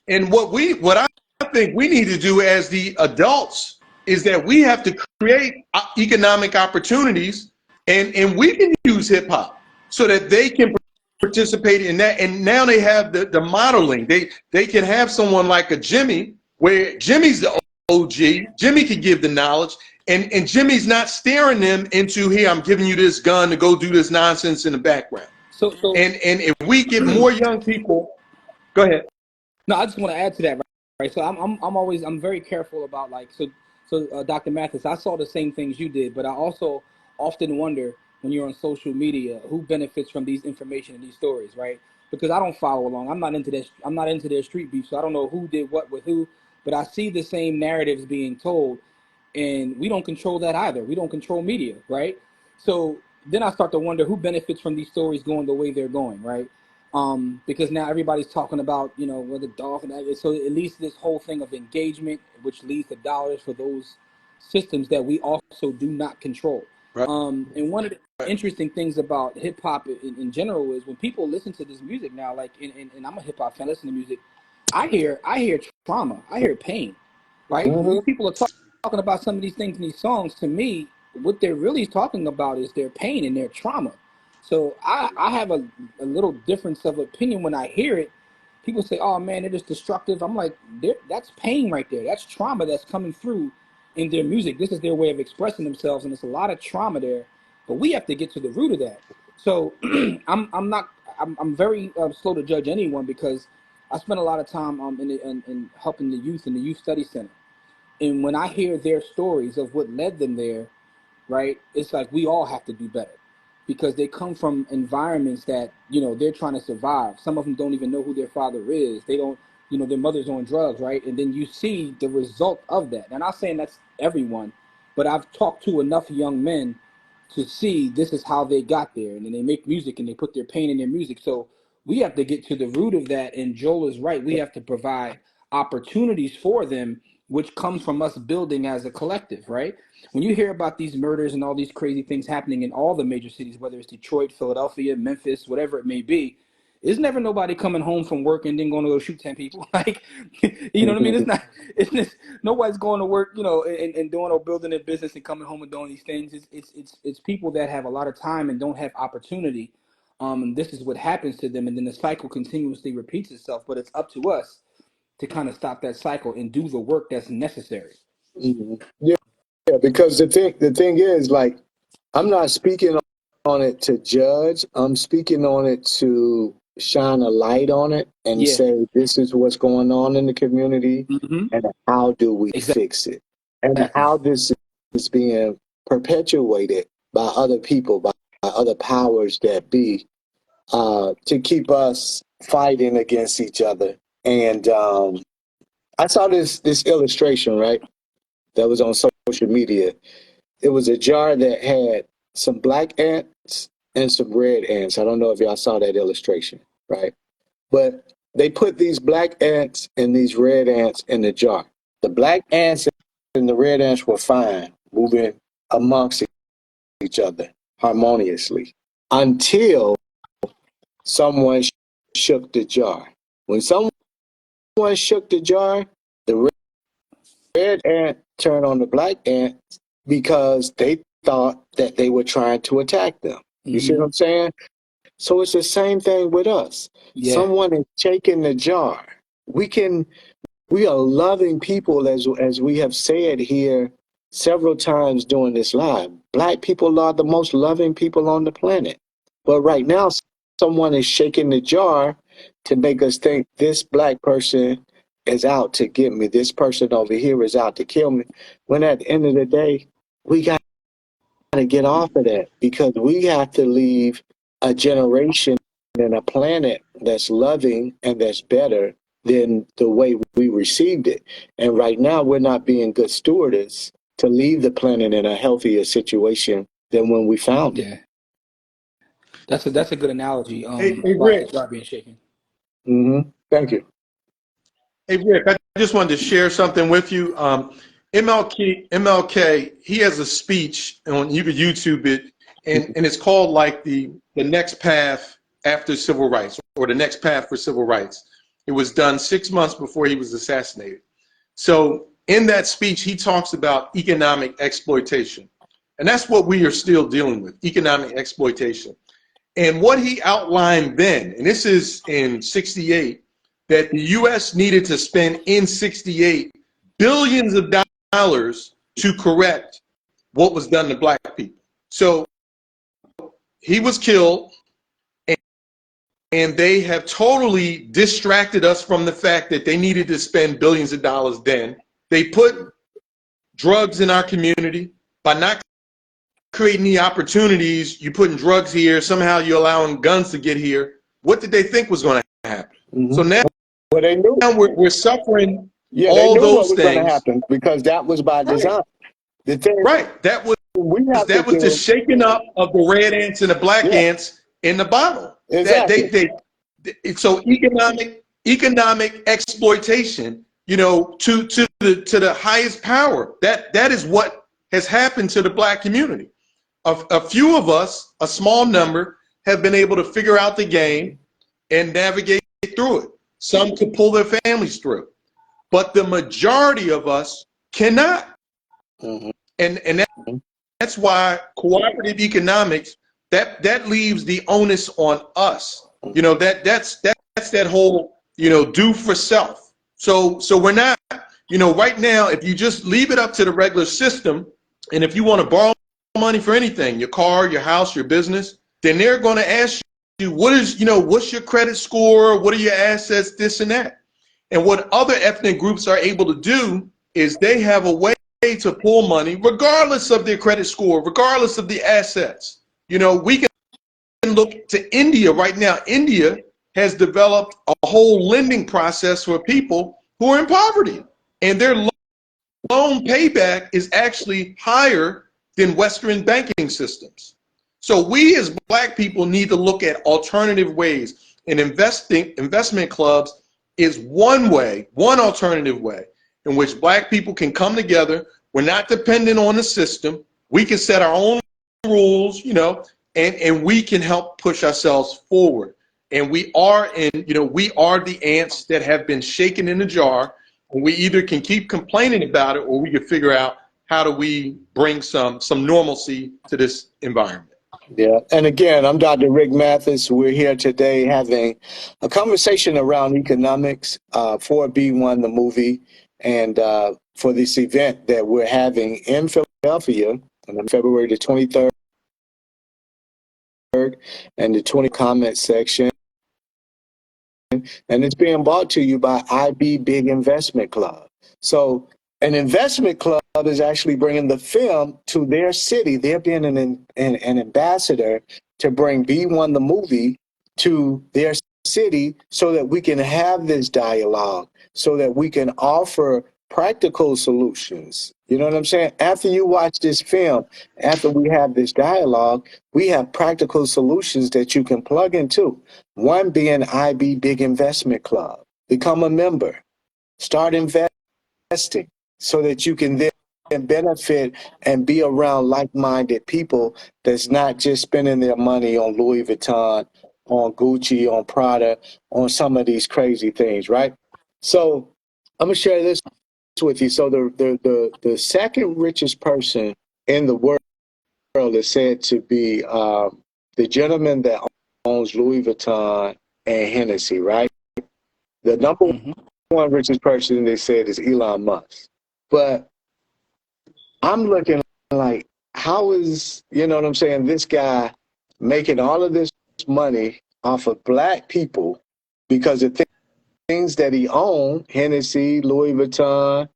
And what I think we need to do as the adults is that we have to create economic opportunities, and we can use hip hop so that they can participate in that. And now they have the modeling. They can have someone like a Jimmy, where Jimmy's the OG. Jimmy can give the knowledge, and Jimmy's not staring them into, here, I'm giving you this gun to go do this nonsense in the background. So And if we get more young people, go ahead. no, I just want to add to that, right? So I'm always I'm very careful about like Dr. Mathis, I saw the same things you did, but I also often wonder when you're on social media who benefits from these information and these stories, right? Because I don't follow along. I'm not into this. I'm not into their street beef, so I don't know who did what with who. But I see the same narratives being told, and we don't control that either. We don't control media, right? So then I start to wonder who benefits from these stories going the way they're going, right? Because now everybody's talking about, whether dolphin. So at least this whole thing of engagement, which leads to dollars for those systems that we also do not control. Right. And one of the interesting things about hip hop in general is when people listen to this music now, like, and I'm a hip hop fan, listen to music, I hear trauma, I hear pain, right? When Hmm. these people are talking about some of these things in these songs, to me, what they're really talking about is their pain and their trauma. So I have a little difference of opinion when I hear it. People say, "Oh man, it is destructive." I'm like, that's pain right there. That's trauma that's coming through in their music. This is their way of expressing themselves, and there's a lot of trauma there. But we have to get to the root of that. So I'm not I'm very slow to judge anyone because I spent a lot of time in helping the youth in the youth study center, And when I hear their stories of what led them there, right? It's like we all have to do better because they come from environments that, they're trying to survive. Some of them don't even know who their father is. They don't, their mother's on drugs, right? And then you see the result of that. And I'm not saying that's everyone, but I've talked to enough young men to see this is how they got there. And then they make music and they put their pain in their music. So we have to get to the root of that. And Joel is right. We have to provide opportunities for them, which comes from us building as a collective, right? When you hear about these murders and all these crazy things happening in all the major cities, whether it's Detroit, Philadelphia, Memphis, whatever it may be, there's never nobody coming home from work and then going to go shoot 10 people. Like, you know what I mean? It's just, nobody's going to work, and doing or building a business and coming home and doing these things. It's people that have a lot of time and don't have opportunity. And this is what happens to them. And then the cycle continuously repeats itself, but it's up to us to kind of stop that cycle and do the work that's necessary. Yeah, because the thing is, like, I'm not speaking on it to judge. I'm speaking on it to shine a light on it and Yeah. say this is what's going on in the community Mm-hmm. and how do we fix it, and Exactly. how this is being perpetuated by other people, by other powers that be, to keep us fighting against each other. And I saw this illustration, right, that was on social media. It was a jar that had some black ants and some red ants. I don't know if y'all saw that illustration, right? But they put these black ants and these red ants in the jar. The black ants and the red ants were fine, moving amongst each other harmoniously until someone shook the jar. When someone shook the jar, the red ant turned on the black ant because they thought that they were trying to attack them. You see what Mm-hmm. I'm saying? So it's the same thing with us. Yeah. Someone is shaking the jar. We are loving people, as we have said here several times during this live. Black people are the most loving people on the planet. But right now, someone is shaking the jar to make us think this black person is out to get me. This person over here is out to kill me. When at the end of the day, we got to get off of that because we have to leave a generation and a planet that's loving and that's better than the way we received it. And right now, we're not being good stewards to leave the planet in a healthier situation than when we found it. Yeah. That's a good analogy. Hey, About the Rick. jar being shaken. Thank you. Hey, Rick, I just wanted to share something with you. MLK, he has a speech on, you could YouTube it, and it's called like the next path after civil rights, or the next path for civil rights. It was done 6 months before he was assassinated. So in that speech, he talks about economic exploitation. And that's what we are still dealing with, economic exploitation. And what he outlined then, and this is in 68, that the U.S. needed to spend in 68 billions of dollars to correct what was done to black people. So he was killed, and they have totally distracted us from the fact that they needed to spend billions of dollars then. They put drugs in our community by not creating the opportunities. You're putting drugs here, somehow you're allowing guns to get here. What did they think was going to happen? So now Well, they knew. we're suffering Yeah, they all knew what those was going to things. happen because that was by Right, design. The thing right. we have to The do, shaking up of the red ants and the black yeah, ants in the bottle. That exactly. so economic exploitation, to the highest power. That is what has happened to the black community. A few of us, a small number, have been able to figure out the game and navigate through it. Some could pull their families through, but the majority of us cannot. hmm And that's why cooperative economics, that leaves the onus on us. That's that whole, do for self. So we're not, right now, if you just leave it up to the regular system, and if you want to borrow money for anything, your car, your house, your business, then they're going to ask you, what's your credit score? What are your assets? This and that. And what other ethnic groups are able to do is they have a way to pull money regardless of their credit score, regardless of the assets. You know, we can look to India right now. India has developed a whole lending process for people who are in poverty, and their loan payback is actually higher than Western banking systems. So we as Black people need to look at alternative ways, and investment clubs is one way, one alternative way in which Black people can come together. We're not dependent on the system. We can set our own rules, you know, and we can help push ourselves forward. And we are we are the ants that have been shaken in the jar. And we either can keep complaining about it, or we can figure out how do we bring some normalcy to this environment. Yeah. And again, I'm Dr. Rick Mathis. We're here today having a conversation around economics for B1, the movie, and for this event that we're having in Philadelphia on February the 23rd and the 20 comment section. And it's being brought to you by IBbigInvestment Club. So an investment club is actually bringing the film to their city. They're being an ambassador to bring B1 the movie to their city so that we can have this dialogue, so that we can offer practical solutions. You know what I'm saying? After you watch this film, after we have this dialogue, we have practical solutions that you can plug into. One being IB Big Investment Club. Become a member. Start investing so that you can then benefit and be around like-minded people that's not just spending their money on Louis Vuitton, on Gucci, on Prada, on some of these crazy things, right? So I'm gonna share this with you. So the second richest person in the world is said to be the gentleman that owns Louis Vuitton and Hennessy, right? The number one richest person they said is Elon Musk. But I'm looking like, how is, you know what I'm saying, this guy making all of this money off of Black people because of things that he owned, Hennessy, Louis Vuitton.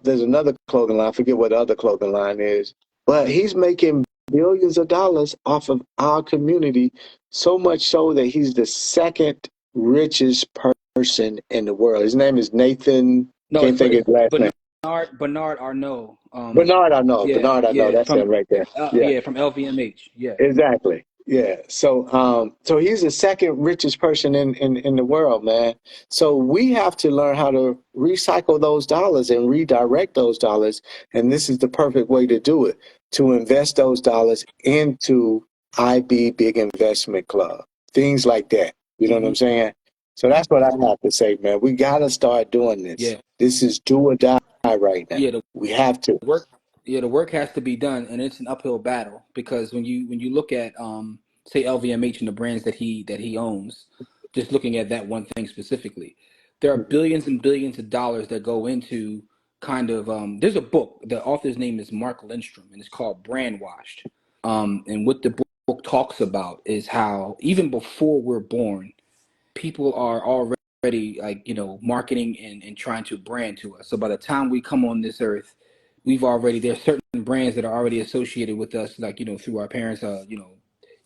There's another clothing line. I forget what the other clothing line is. But he's making billions of dollars off of our community, so much so that he's the second richest person in the world. His name is Nathan. No, Can't think of his last name. Bernard Arnault. Bernard, I know. Yeah, Bernard, I know. yeah, That's him right there. Yeah. yeah, from LVMH. Yeah. Exactly. Yeah. So so he's the second richest person in the world, man. So we have to learn how to recycle those dollars and redirect those dollars. And this is the perfect way to do it, to invest those dollars into IB Big Investment Club, things like that. You know what I'm saying? So that's what I have to say, man. We got to start doing this. Yeah. This is do or die right now. Yeah, We have to. the work has to be done, and it's an uphill battle because when you look at say LVMH and the brands that he owns, just looking at that one thing specifically, there are billions and billions of dollars that go into kind of there's a book. The author's name is Mark Lindstrom, and it's called Brandwashed. And what the book talks about is how even before we're born, people are already marketing and trying to brand to us. So by the time we come on this earth, there's certain brands that are already associated with us, like, through our parents,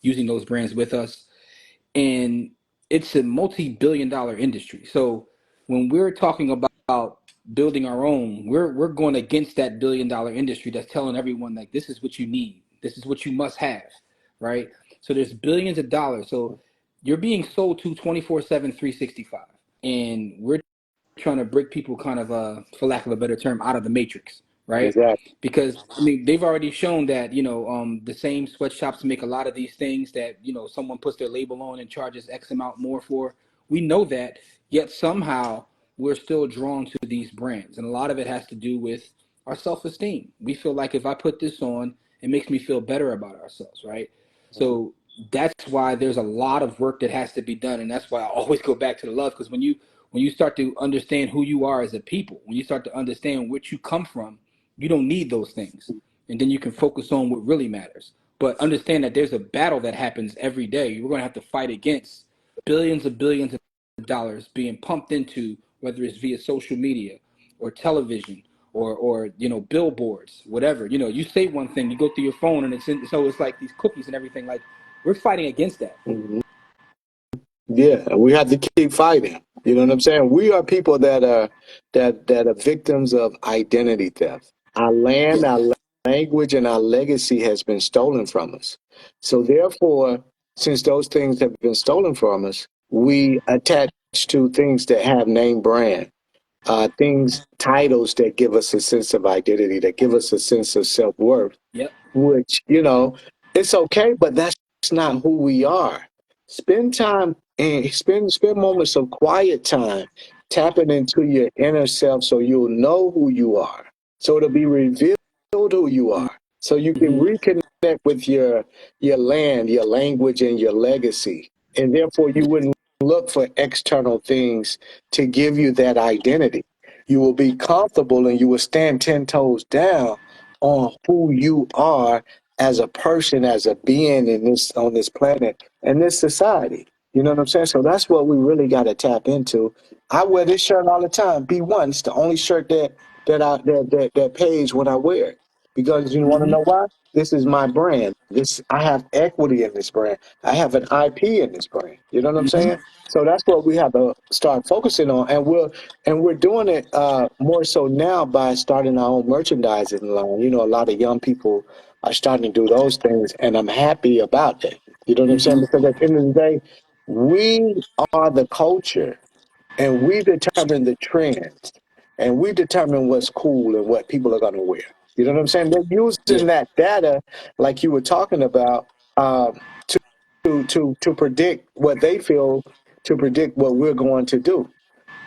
using those brands with us. And it's a multi-billion-dollar industry. So when we're talking about building our own, we're going against that billion-dollar industry that's telling everyone, like, this is what you need, this is what you must have, right? So there's billions of dollars. So you're being sold to 24/7, 365, and we're trying to break people kind of, for lack of a better term, out of the matrix, right? Exactly. Because I mean, they've already shown that the same sweatshops make a lot of these things that someone puts their label on and charges X amount more for. We know that, yet somehow we're still drawn to these brands, and a lot of it has to do with our self-esteem. We feel like if I put this on, it makes me feel better about ourselves, right? So that's why there's a lot of work that has to be done, and that's why I always go back to the love, because when you start to understand who you are as a people, when you start to understand where you come from, you don't need those things. And then you can focus on what really matters. But understand that there's a battle that happens every day. We're going to have to fight against billions of dollars being pumped into, whether it's via social media or television or billboards, whatever. You say one thing, you go through your phone, and so it's like these cookies and everything. Like, we're fighting against that. Mhm. Yeah, we have to keep fighting. You know what I'm saying? We are people that are victims of identity theft. Our land, our language, and our legacy has been stolen from us. So therefore, since those things have been stolen from us, we attach to things that have name brand, things, titles that give us a sense of identity, that give us a sense of self-worth, Yep. which, it's okay, but that's not who we are. Spend time and spend moments of quiet time tapping into your inner self so you'll know who you are. So it'll be revealed who you are. So you can Mm-hmm. reconnect with your land, your language, and your legacy. And therefore you wouldn't look for external things to give you that identity. You will be comfortable and you will stand 10 toes down on who you are as a person, as a being on this planet and this society. You know what I'm saying? So that's what we really got to tap into. I wear this shirt all the time. B1. It's the only shirt that pays when I wear it. Because you want to Mm-hmm. know why? This is my brand. I have equity in this brand. I have an IP in this brand. You know what I'm Mm-hmm. saying? So that's what we have to start focusing on, and we're doing it more so now by starting our own merchandising line. A lot of young people are starting to do those things, and I'm happy about that. You know what I'm saying? Mm-hmm. Because at the end of the day, we are the culture, and we determine the trends, and we determine what's cool and what people are going to wear. You know what I'm saying? They're Yeah. using that data, like you were talking about, to predict what they feel, to predict what we're going to do.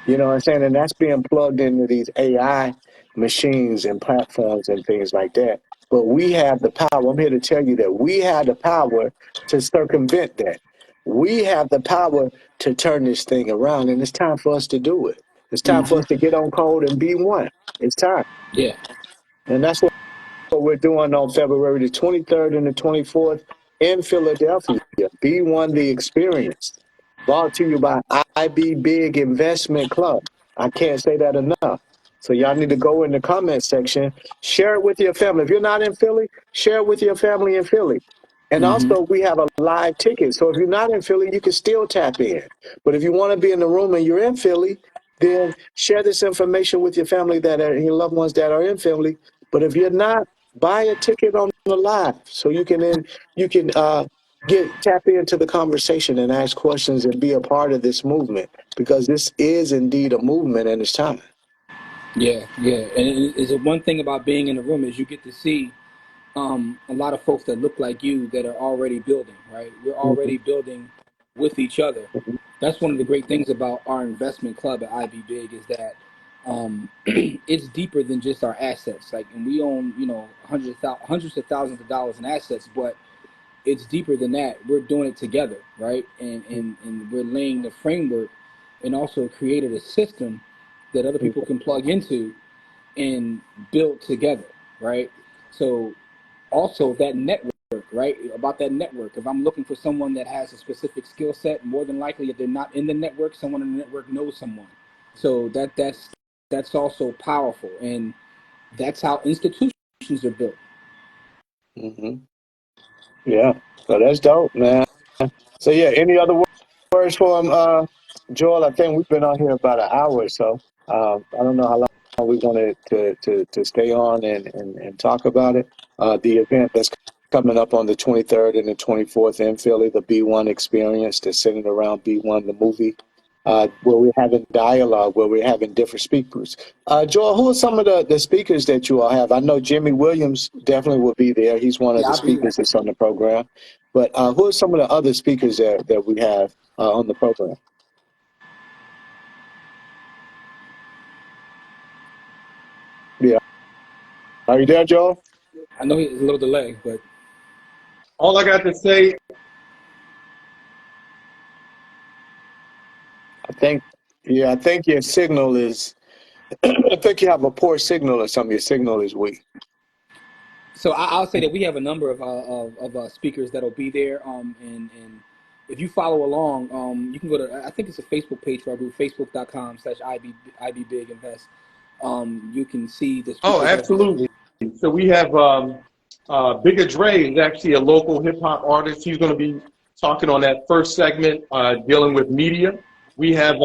You know what I'm saying? And that's being plugged into these AI machines and platforms and things like that. But we have the power. I'm here to tell you that we have the power to circumvent that. We have the power to turn this thing around, and it's time for us to do it. It's time for Mm-hmm. us to get on code and be one. It's time. Yeah. And that's what we're doing on February the 23rd and the 24th in Philadelphia. B1 The Experience. Brought to you by IB Big Investment Club. I can't say that enough. So y'all need to go in the comment section, share it with your family. If you're not in Philly, share it with your family in Philly. And Mm-hmm. also, we have a live ticket. So if you're not in Philly, you can still tap in. But if you want to be in the room and you're in Philly, then share this information with your family your loved ones that are in Philly. But if you're not, buy a ticket on the live so you can get tap into the conversation and ask questions and be a part of this movement, because this is indeed a movement and it's time. Yeah. Yeah. And it's one thing about being in the room is you get to see a lot of folks that look like you that are already building, right? We're Mhm, already building with each other. mhm, That's one of the great things about our investment club at IB Big is that it's deeper than just our assets. Like, and we own, hundreds of thousands of dollars in assets, but it's deeper than that. We're doing it together, right? And we're laying the framework and also created a system that other mhm, people can plug into and build together, right? So also that network, right? About that network. If I'm looking for someone that has a specific skill set, more than likely if they're not in the network, someone in the network knows someone. So that's also powerful, and that's how institutions are built. mhm. Yeah. So that's dope, man. So yeah, any other words for him, Joel? I think we've been on here about an hour or so. I don't know how long we wanted to stay on and talk about it. The event that's coming up on the 23rd and the 24th in Philly, the B1 experience that's centered around B1, the movie, where we're having dialogue, where we're having different speakers. Joel, who are some of the speakers that you all have? I know Jimmy Williams definitely will be there. He's one of Yeah, the I'll be there. speakers that's on the program. But who are some of the other speakers that we have on the program? Yeah. Are you there, Joel? I know it's a little delay, but All I got to say, I think, yeah, I think your signal is, I think you have a poor signal or something. Your signal is weak. so I'll say that we have a number of speakers that'll be there. And if you follow along, you can go to, I think it's a Facebook page for our group, facebook.com/IB Big Invest. You can see the Oh, speakers that we have. absolutely. So we have Bigger Dre is actually a local hip hop artist. He's going to be talking on that first segment, dealing with media. We have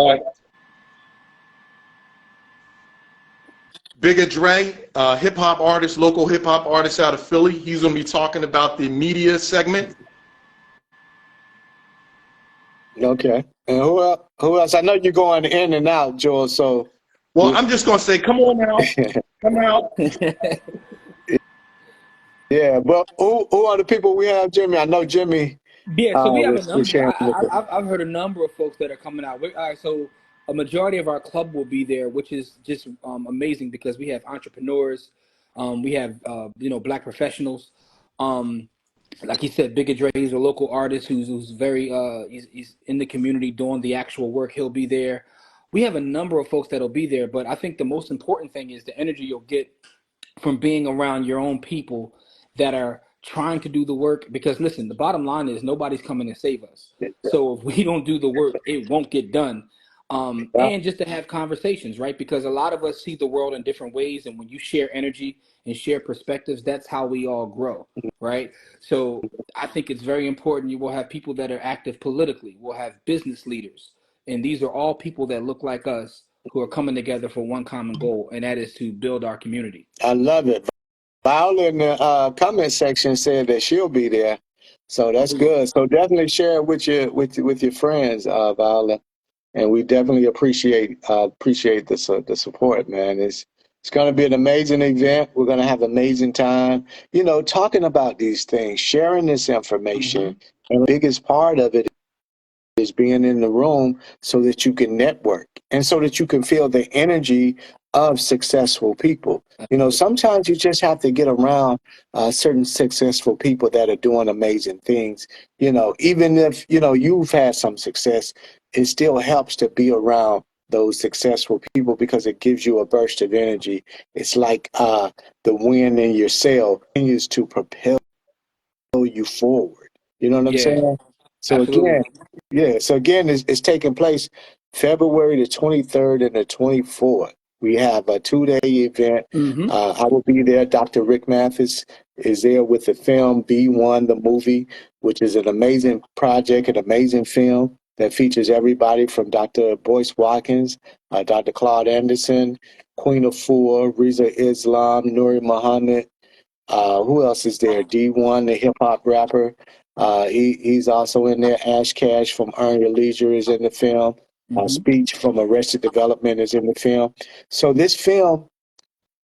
Bigger Dre, hip hop artist, local hip hop artist out of Philly. He's going to be talking about the media segment. Okay. And who else? Who else? I know you're going in and out, Joel. So, Well, I'm just going to say, come on out, come out. yeah. But who are the people we have, Jimmy? I know Jimmy. Yeah, so we have a Was number. sharing with us. I've heard a number of folks that are coming out. All right, so a majority of our club will be there, which is just amazing because we have entrepreneurs, we have Black professionals. Like he said, Bigger Dre, he's a local artist who's very he's in the community doing the actual work. He'll be there. We have a number of folks that'll be there, but I think the most important thing is the energy you'll get from being around your own people that are trying to do the work. Because listen, the bottom line is nobody's coming to save us. So if we don't do the work, it won't get done. And just to have conversations, right? Because a lot of us see the world in different ways, and when you share energy and share perspectives, that's how we all grow, right? So I think it's very important. You will have people that are active politically. We'll have business leaders, and these are all people that look like us who are coming together for one common goal, and that is to build our community. I love it. Viola in the comment section said that she'll be there, so that's good. So definitely share it with your friends, Viola, and we definitely appreciate the support, man. It's going to be an amazing event. We're going to have an amazing time, talking about these things, sharing this information, and the biggest part of it is being in the room so that you can network and so that you can feel the energy of successful people. Sometimes you just have to get around certain successful people that are doing amazing things. Even if, you've had some success, it still helps to be around those successful people because it gives you a burst of energy. It's like the wind in your sail continues to propel you forward. You know what I'm Yeah, saying? So again, absolutely. it's taking place February the 23rd and the 24th. We have a 2-day event. Hmm. I will be there. Dr. Rick Mathis is there with the film B1, the movie, which is an amazing project, an amazing film that features everybody from Dr. Boyce Watkins, Dr. Claude Anderson, Queen of Four, Riza Islam, Nuri Muhammad, who else is there? D1, the hip hop rapper. He's also in there. Ash Cash from Earn Your Leisure is in the film. Hmm. Speech from Arrested Development is in the film. So this film